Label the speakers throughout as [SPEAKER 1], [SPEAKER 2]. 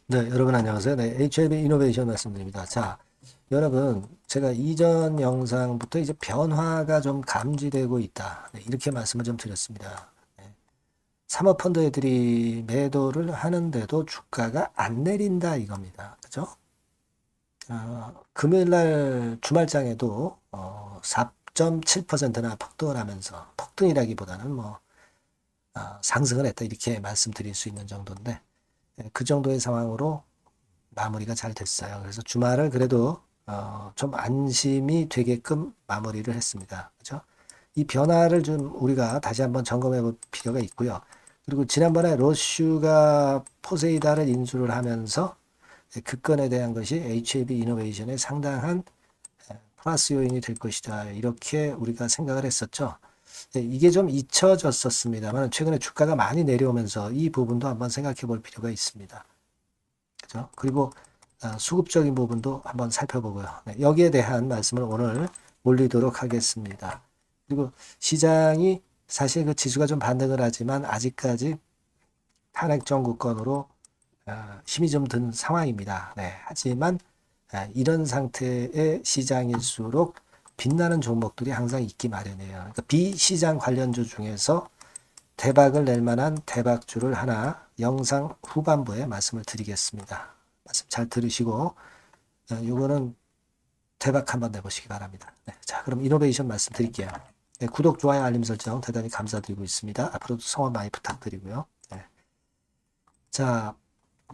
[SPEAKER 1] 네, 여러분 안녕하세요. 네, HLB 이노베이션 말씀드립니다. 자, 여러분, 제가 이전 영상부터 이제 변화가 좀 감지되고 있다. 네, 이렇게 말씀을 좀 드렸습니다. 네, 사모펀드 애들이 매도를 하는데도 주가가 안 내린다 이겁니다. 그죠? 금요일 날 주말장에도 4.7%나 폭등을 하면서 폭등이라기보다는 상승을 했다 이렇게 말씀드릴 수 있는 정도인데 그 정도의 상황으로 마무리가 잘 됐어요. 그래서 주말을 그래도 좀 안심이 되게끔 마무리를 했습니다. 그죠? 이 변화를 좀 우리가 다시 한번 점검해 볼 필요가 있고요. 그리고 지난번에 로슈가 포세이다를 인수를 하면서 그 건에 대한 것이 HAB 이노베이션의 상당한 플러스 요인이 될 것이다. 이렇게 우리가 생각을 했었죠. 이게 좀 잊혀졌었습니다만 최근에 주가가 많이 내려오면서 이 부분도 한번 생각해 볼 필요가 있습니다. 그죠? 그리고 수급적인 부분도 한번 살펴보고요. 네, 여기에 대한 말씀을 오늘 올리도록 하겠습니다. 그리고 시장이 사실 그 지수가 좀 반등을 하지만 아직까지 탄핵 정부권으로 힘이 좀 든 상황입니다. 네, 하지만 이런 상태의 시장일수록 빛나는 종목들이 항상 있기 마련이에요. 그러니까 비시장 관련주 중에서 대박을 낼 만한 대박주를 하나 영상 후반부에 말씀을 드리겠습니다. 말씀 잘 들으시고 요거는 대박 한번 내보시기 바랍니다. 네, 자, 그럼 이노베이션 말씀 드릴게요. 네, 구독, 좋아요, 알림 설정 대단히 감사드리고 있습니다. 앞으로도 성원 많이 부탁드리고요. 네. 자,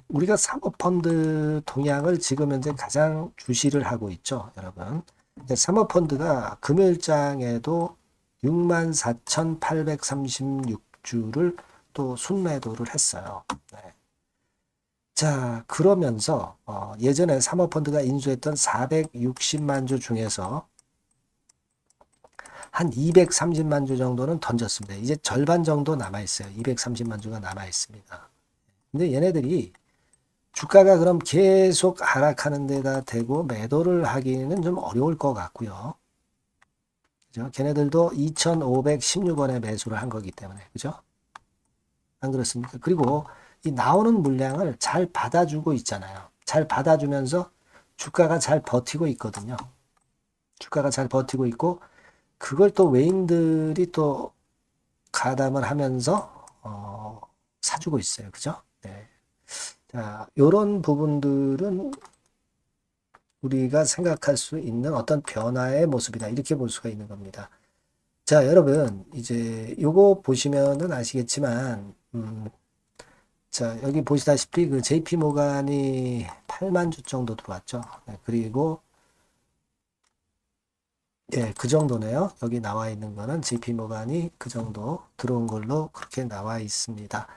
[SPEAKER 1] 우리가 사모펀드 동향을 지금 현재 가장 주시를 하고 있죠, 여러분. 네, 사모펀드가 금요일장에도 64,836주를 또 순매도를 했어요. 네. 자, 그러면서 예전에 사모펀드가 인수했던 460만 주 중에서 한 230만 주 정도는 던졌습니다. 이제 절반 정도 남아 있어요. 230만 주가 남아 있습니다. 근데 얘네들이 주가가 그럼 계속 하락하는 데다 대고 매도를 하기는 좀 어려울 것 같고요. 그죠? 걔네들도 2,516원에 매수를 한 거기 때문에. 그죠? 안 그렇습니까? 그리고 이 나오는 물량을 잘 받아주고 있잖아요. 잘 받아주면서 주가가 잘 버티고 있거든요. 주가가 잘 버티고 있고 그걸 또 외인들이 또 가담을 하면서 사주고 있어요. 그죠? 네. 자, 요런 부분들은 우리가 생각할 수 있는 어떤 변화의 모습이다. 이렇게 볼 수가 있는 겁니다. 자, 여러분, 이제 요거 보시면은 아시겠지만, 자, 여기 보시다시피 그 JP 모간이 8만 주 정도 들어왔죠. 네, 그리고 예, 그 정도네요. 여기 나와 있는 거는 JP 모간이 그 정도 들어온 걸로 그렇게 나와 있습니다.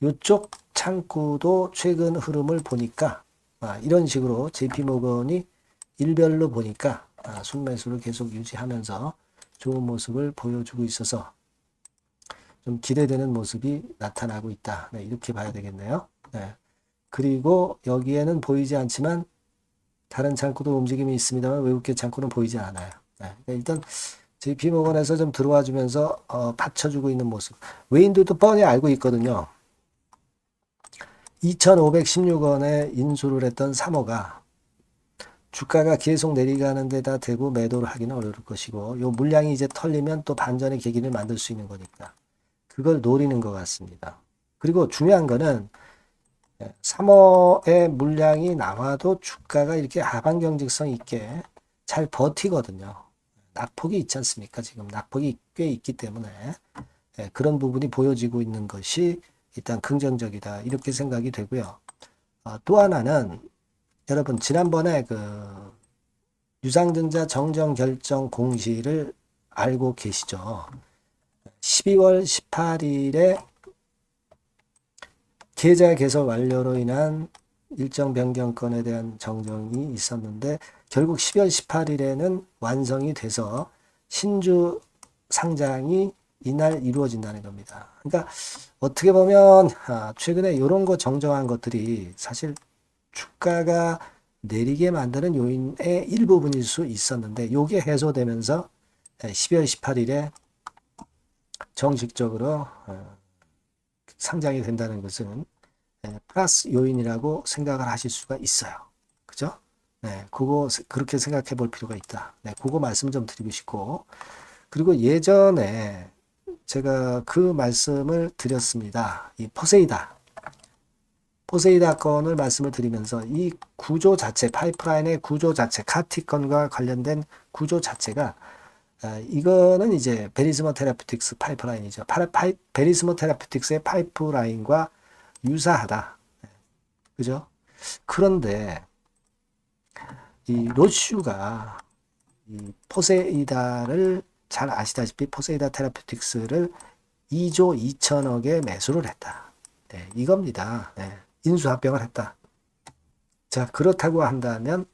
[SPEAKER 1] 이쪽 창구도 최근 흐름을 보니까 이런 식으로 JP 모건이 일별로 보니까 순매수를 계속 유지하면서 좋은 모습을 보여주고 있어서 좀 기대되는 모습이 나타나고 있다. 네, 이렇게 봐야 되겠네요. 네. 그리고 여기에는 보이지 않지만 다른 창구도 움직임이 있습니다만 외국계 창구는 보이지 않아요. 네. 그러니까 일단 JP모건에서 좀 들어와 주면서 받쳐주고 있는 모습. 외인들도 뻔히 알고 있거든요. 2,516원에 인수를 했던 3호가 주가가 계속 내려가는 데다 대고 매도를 하기는 어려울 것이고 요 물량이 이제 털리면 또 반전의 계기를 만들 수 있는 거니까 그걸 노리는 것 같습니다. 그리고 중요한 거는 3월에 물량이 나와도 주가가 이렇게 하방 경직성 있게 잘 버티거든요. 낙폭이 있지 않습니까? 지금 낙폭이 꽤 있기 때문에 그런 부분이 보여지고 있는 것이 일단 긍정적이다. 이렇게 생각이 되고요. 또 하나는 여러분 지난번에 그 유상증자 정정 결정 공시를 알고 계시죠? 12월 18일에 계좌 개설 완료로 인한 일정 변경권에 대한 정정이 있었는데 결국 12월 18일에는 완성이 돼서 신주 상장이 이날 이루어진다는 겁니다. 그러니까 어떻게 보면 최근에 이런 거 정정한 것들이 사실 주가가 내리게 만드는 요인의 일부분일 수 있었는데 이게 해소되면서 12월 18일에 정식적으로 상장이 된다는 것은 플러스 요인이라고 생각을 하실 수가 있어요. 그죠? 그거 그렇게 생각해 볼 필요가 있다. 그거 말씀 좀 드리고 싶고, 그리고 예전에 제가 그 말씀을 드렸습니다. 이 포세이다 건을 말씀을 드리면서 이 구조 자체, 파이프라인의 구조 자체, 카티 건과 관련된 구조 자체가 이거는 이제 베리스모 테라피틱스 파이프라인이죠. 베리스모 테라피틱스의 파이프라인과 유사하다. 그죠? 그런데 이 로슈가 이 포세이다를 잘 아시다시피 포세이다 테라피틱스를 2조 2천억에 매수를 했다. 이겁니다. 인수합병을 했다. 자, 그렇다고 한다면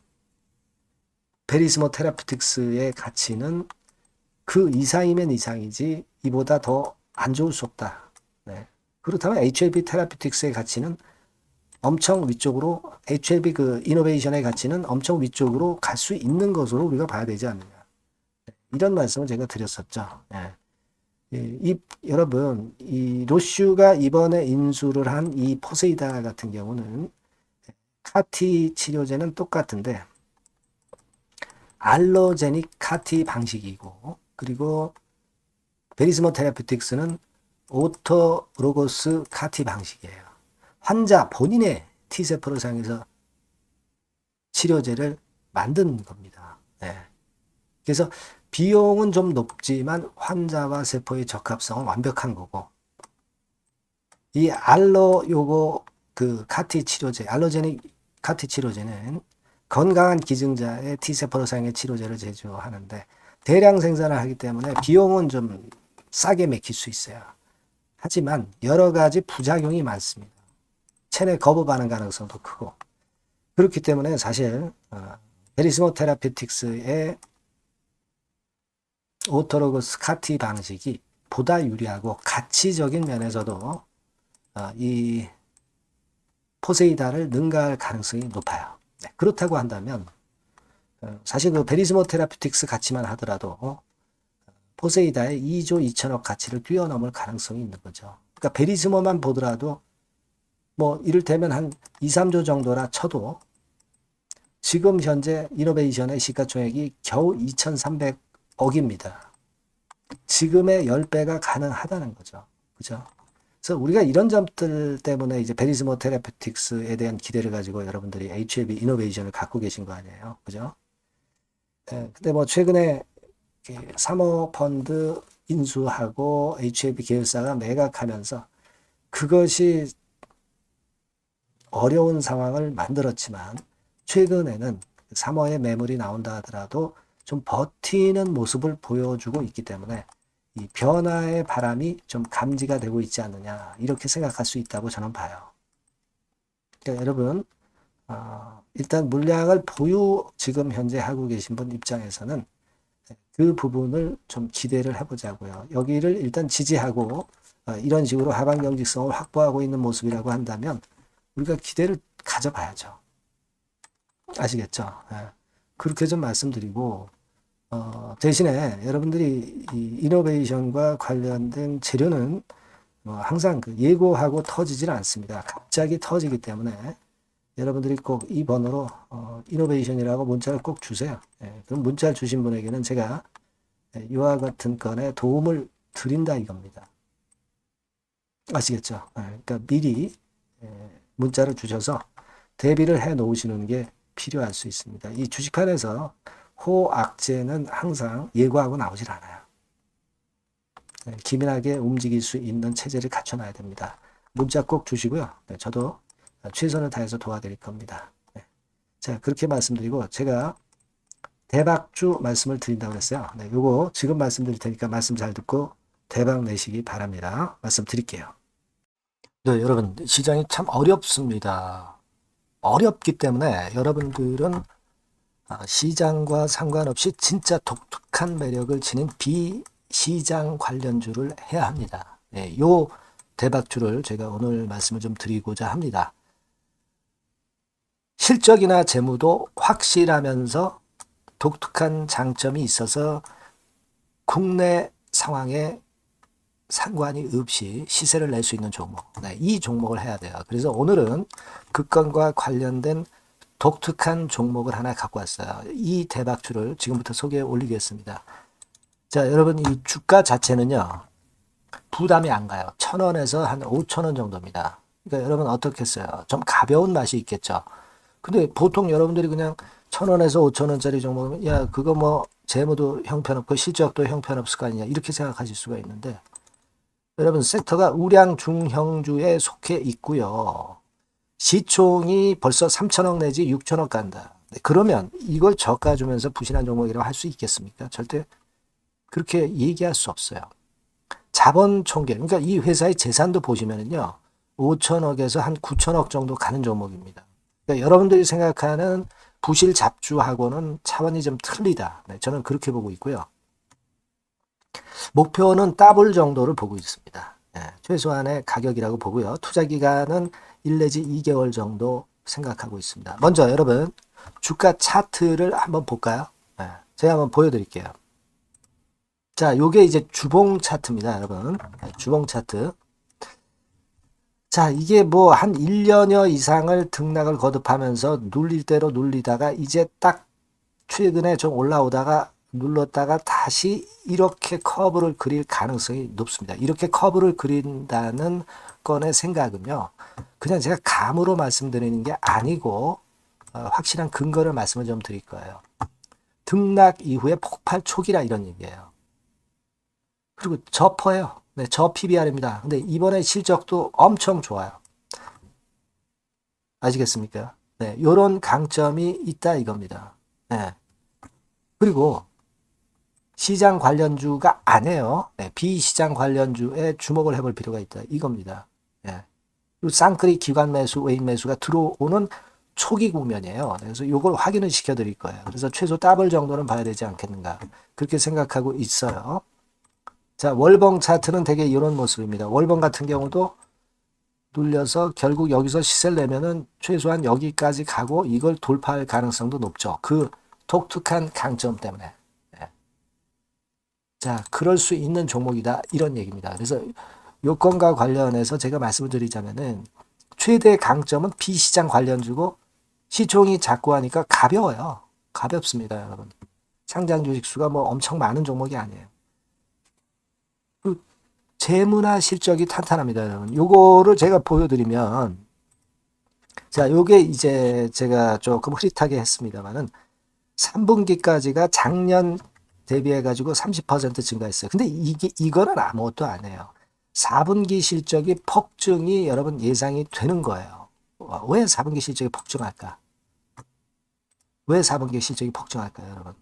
[SPEAKER 1] 베리스모 테라피틱스의 가치는 그 이상이면 이상이지 이보다 더 안 좋을 수 없다. 그렇다면 HLB 테라피틱스의 가치는 엄청 위쪽으로, HLB 그 이노베이션의 가치는 엄청 위쪽으로 갈 수 있는 것으로 우리가 봐야 되지 않느냐. 이런 말씀을 제가 드렸었죠. 여러분, 이 로슈가 이번에 인수를 한 이 포세이다 같은 경우는 카티 치료제는 똑같은데 알로제닉 카티 방식이고, 그리고 베리스모 테라피틱스는 오토로고스 카티 방식이에요. 환자 본인의 T세포를 사용해서 치료제를 만든 겁니다. 그래서 비용은 좀 높지만 환자와 세포의 적합성은 완벽한 거고, 이 카티 치료제, 알로제닉 카티 치료제는 건강한 기증자의 T세포를 사용해 치료제를 제조하는데 대량 생산을 하기 때문에 비용은 좀 싸게 맥힐 수 있어요. 하지만 여러 가지 부작용이 많습니다. 체내 거부 반응 가능성도 크고, 그렇기 때문에 사실 베리스모 테라피틱스의 오토로고스 카티 방식이 보다 유리하고 가치적인 면에서도 이 포세이다를 능가할 가능성이 높아요. 그렇다고 한다면 사실 그 베리스모 테라피틱스 가치만 하더라도 포세이다의 2조 2천억 가치를 뛰어넘을 가능성이 있는 거죠. 그러니까 베리스모만 보더라도 뭐 이를테면 한 2, 3조 정도라 쳐도 지금 현재 이노베이션의 시가총액이 겨우 2,300억입니다. 지금의 10배가 가능하다는 거죠. 그죠? 그래서 우리가 이런 점들 때문에 이제 베리스모 테라피틱스에 대한 기대를 가지고 여러분들이 HLB 이노베이션을 갖고 계신 거 아니에요. 그죠? 근데 뭐 최근에 사모펀드 인수하고 HLB 계열사가 매각하면서 그것이 어려운 상황을 만들었지만 최근에는 사모의 매물이 나온다 하더라도 좀 버티는 모습을 보여주고 있기 때문에 이 변화의 바람이 좀 감지가 되고 있지 않느냐, 이렇게 생각할 수 있다고 저는 봐요. 그러니까 여러분 일단 물량을 보유 지금 현재 하고 계신 분 입장에서는 그 부분을 좀 기대를 해보자고요. 여기를 일단 지지하고 이런 식으로 하방 경직성을 확보하고 있는 모습이라고 한다면 우리가 기대를 가져봐야죠. 아시겠죠? 그렇게 좀 말씀드리고, 대신에 여러분들이 이 이노베이션과 관련된 재료는 항상 그 예고하고 터지질 않습니다. 갑자기 터지기 때문에 여러분들이 꼭 이 번호로 이노베이션이라고 문자를 꼭 주세요. 그럼 문자를 주신 분에게는 제가 이와 같은 건에 도움을 드린다 이겁니다. 아시겠죠? 그러니까 미리 문자를 주셔서 대비를 해 놓으시는 게 필요할 수 있습니다. 이 주식판에서 호악재는 항상 예고하고 나오질 않아요. 기민하게 움직일 수 있는 체제를 갖춰놔야 됩니다. 문자 꼭 주시고요. 저도 최선을 다해서 도와드릴 겁니다. 자, 그렇게 말씀드리고 제가 대박주 말씀을 드린다고 했어요. 요거 지금 말씀드릴 테니까 말씀 잘 듣고 대박 내시기 바랍니다. 말씀 드릴게요. 네, 여러분, 시장이 참 어렵습니다. 어렵기 때문에 여러분들은 시장과 상관없이 진짜 독특한 매력을 지닌 비시장 관련주를 해야 합니다. 요 대박주를 제가 오늘 말씀을 좀 드리고자 합니다. 실적이나 재무도 확실하면서 독특한 장점이 있어서 국내 상황에 상관이 없이 시세를 낼 수 있는 종목. 네, 이 종목을 해야 돼요. 그래서 오늘은 그건과 관련된 독특한 종목을 하나 갖고 왔어요. 이 대박주를 지금부터 소개해 올리겠습니다. 자, 여러분 이 주가 자체는요. 부담이 안 가요. 1,000원에서 한 5,000원 정도입니다. 그러니까 여러분 어떻겠어요? 좀 가벼운 맛이 있겠죠. 근데 보통 여러분들이 그냥 1,000원에서 5,000원짜리 종목은 야 그거 뭐 재무도 형편없고 실적도 형편없을 거 아니냐 이렇게 생각하실 수가 있는데 여러분 섹터가 우량 중형주에 속해 있고요. 시총이 벌써 3천억 내지 6천억 간다. 그러면 이걸 저가 주면서 부실한 종목이라고 할 수 있겠습니까? 절대 그렇게 얘기할 수 없어요. 자본 총계, 그러니까 이 회사의 재산도 보시면은요, 5천억에서 한 9천억 정도 가는 종목입니다. 그러니까 여러분들이 생각하는 부실 잡주하고는 차원이 좀 틀리다. 네, 저는 그렇게 보고 있고요. 목표는 더블 정도를 보고 있습니다. 네, 최소한의 가격이라고 보고요. 투자 기간은 1 내지 2개월 정도 생각하고 있습니다. 먼저 여러분 주가 차트를 한번 볼까요? 네, 제가 한번 보여드릴게요. 자, 요게 이제 주봉 차트입니다, 여러분. 네, 주봉 차트. 자, 이게 뭐 한 1년여 이상을 등락을 거듭하면서 눌릴 대로 눌리다가 이제 딱 최근에 좀 올라오다가 눌렀다가 다시 이렇게 커브를 그릴 가능성이 높습니다. 이렇게 커브를 그린다는 건의 생각은요. 그냥 제가 감으로 말씀드리는 게 아니고 확실한 근거를 말씀을 좀 드릴 거예요. 등락 이후에 폭발 초기라 이런 얘기예요. 그리고 저퍼예요. 네, 저 PBR입니다. 근데 이번에 실적도 엄청 좋아요. 아시겠습니까? 네, 요런 강점이 있다 이겁니다. 네. 그리고 시장 관련주가 아니에요. 네, 비시장 관련주에 주목을 해볼 필요가 있다 이겁니다. 네. 그리고 쌍끌이 기관 매수, 외인 매수가 들어오는 초기 국면이에요. 그래서 요걸 확인을 시켜드릴 거예요. 그래서 최소 더블 정도는 봐야 되지 않겠는가 그렇게 생각하고 있어요. 자, 월봉 차트는 되게 이런 모습입니다. 월봉 같은 경우도 눌려서 결국 여기서 시세를 내면은 최소한 여기까지 가고 이걸 돌파할 가능성도 높죠. 그 독특한 강점 때문에. 네. 자, 그럴 수 있는 종목이다. 이런 얘기입니다. 그래서 요건과 관련해서 제가 말씀을 드리자면은 최대 강점은 비시장 관련주고 시총이 작고 하니까 가벼워요. 가볍습니다, 여러분. 상장 주식 수가 뭐 엄청 많은 종목이 아니에요. 재무나 실적이 탄탄합니다, 여러분. 요거를 제가 보여드리면, 자, 요게 이제 제가 조금 흐릿하게 했습니다만은, 3분기까지가 작년 대비해가지고 30% 증가했어요. 근데 이거는 아무것도 아니에요. 4분기 실적이 폭증이 여러분 예상이 되는 거예요. 왜 4분기 실적이 폭증할까? 왜 4분기 실적이 폭증할까요, 여러분?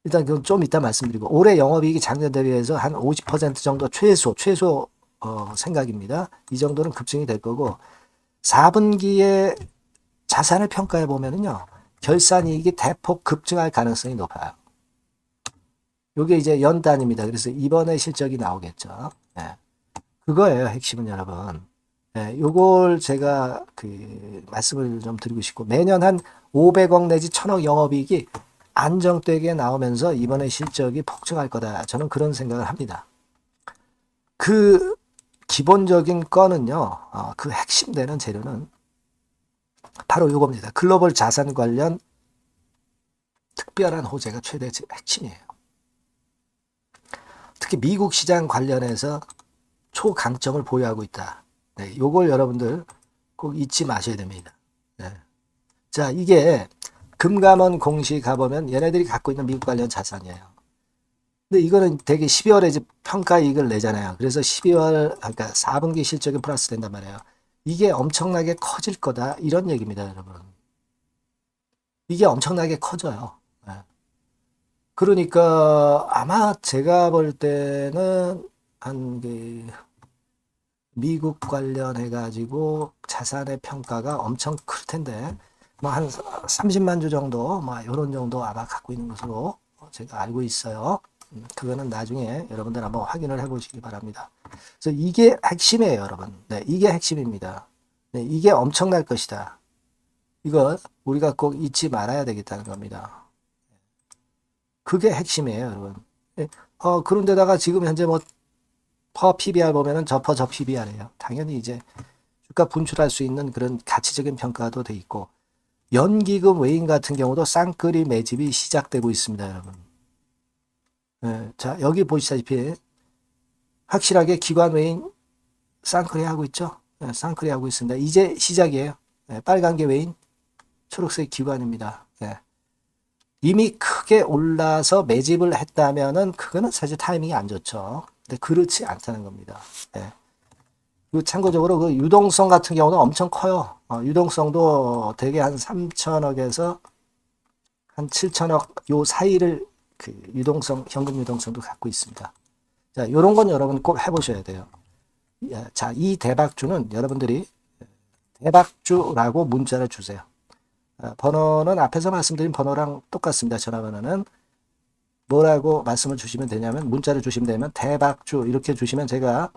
[SPEAKER 1] 일단 그건 좀 이따 말씀드리고 올해 영업이익이 작년 대비해서 한 50% 정도 최소 생각입니다. 이 정도는 급증이 될 거고 4분기에 자산을 평가해 보면은요. 결산이익이 대폭 급증할 가능성이 높아요. 이게 이제 연단입니다. 그래서 이번에 실적이 나오겠죠. 네. 그거예요. 핵심은 여러분. 네, 요걸 제가 그 말씀을 좀 드리고 싶고 매년 한 500억 내지 1000억 영업이익이 안정되게 나오면서 이번에 실적이 폭증할 거다. 저는 그런 생각을 합니다. 그 기본적인 거는요. 그 핵심되는 재료는 바로 이겁니다. 글로벌 자산 관련 특별한 호재가 최대 핵심이에요. 특히 미국 시장 관련해서 초강점을 보유하고 있다. 네, 요걸 여러분들 꼭 잊지 마셔야 됩니다. 네. 자, 이게 금감원 공시 가보면 얘네들이 갖고 있는 미국 관련 자산이에요. 근데 이거는 되게 12월에 이제 평가이익을 내잖아요. 그래서 12월, 그러니까 4분기 실적이 플러스 된단 말이에요. 이게 엄청나게 커질 거다. 이런 얘기입니다, 여러분. 이게 엄청나게 커져요. 네. 그러니까 아마 제가 볼 때는 한 그 미국 관련해가지고 자산의 평가가 엄청 클 텐데 뭐 한 30만 주 정도 뭐 이런 정도 아마 갖고 있는 것으로 제가 알고 있어요. 그거는 나중에 여러분들 한번 확인을 해보시기 바랍니다. 그래서 이게 핵심이에요, 여러분. 네, 이게 핵심입니다. 네, 이게 엄청날 것이다. 이거 우리가 꼭 잊지 말아야 되겠다는 겁니다. 그게 핵심이에요, 여러분. 네, 그런데다가 지금 현재 뭐 퍼 PBR 보면은 저퍼 저 PBR이에요. 당연히 이제 주가 분출할 수 있는 그런 가치적인 평가도 돼 있고, 연기금 외인 같은 경우도 쌍끌이 매집이 시작되고 있습니다, 여러분. 예, 자, 여기 보시다시피 확실하게 기관 외인 쌍끌이 하고 있죠. 예, 쌍끌이 하고 있습니다. 이제 시작이에요. 예, 빨간 게 외인, 초록색 기관입니다. 예. 이미 크게 올라서 매집을 했다면은 그거는 사실 타이밍이 안 좋죠. 근데 그렇지 않다는 겁니다. 예. 그 참고적으로 그 유동성 같은 경우는 엄청 커요. 유동성도 대개 한 3천억에서 한 7천억 요 사이를 그 유동성, 현금 유동성도 갖고 있습니다. 자, 요런 건 여러분 꼭 해보셔야 돼요. 자, 이 대박주는 여러분들이 대박주라고 문자를 주세요. 번호는 앞에서 말씀드린 번호랑 똑같습니다. 전화번호는 뭐라고 말씀을 주시면 되냐면, 문자를 주시면 되면 대박주 이렇게 주시면 제가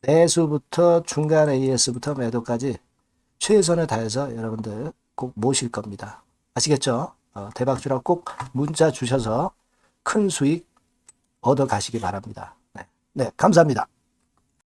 [SPEAKER 1] 매수부터 중간 AS부터 매도까지 최선을 다해서 여러분들 꼭 모실 겁니다. 아시겠죠? 대박주라고 꼭 문자 주셔서 큰 수익 얻어 가시기 바랍니다. 네, 네, 감사합니다.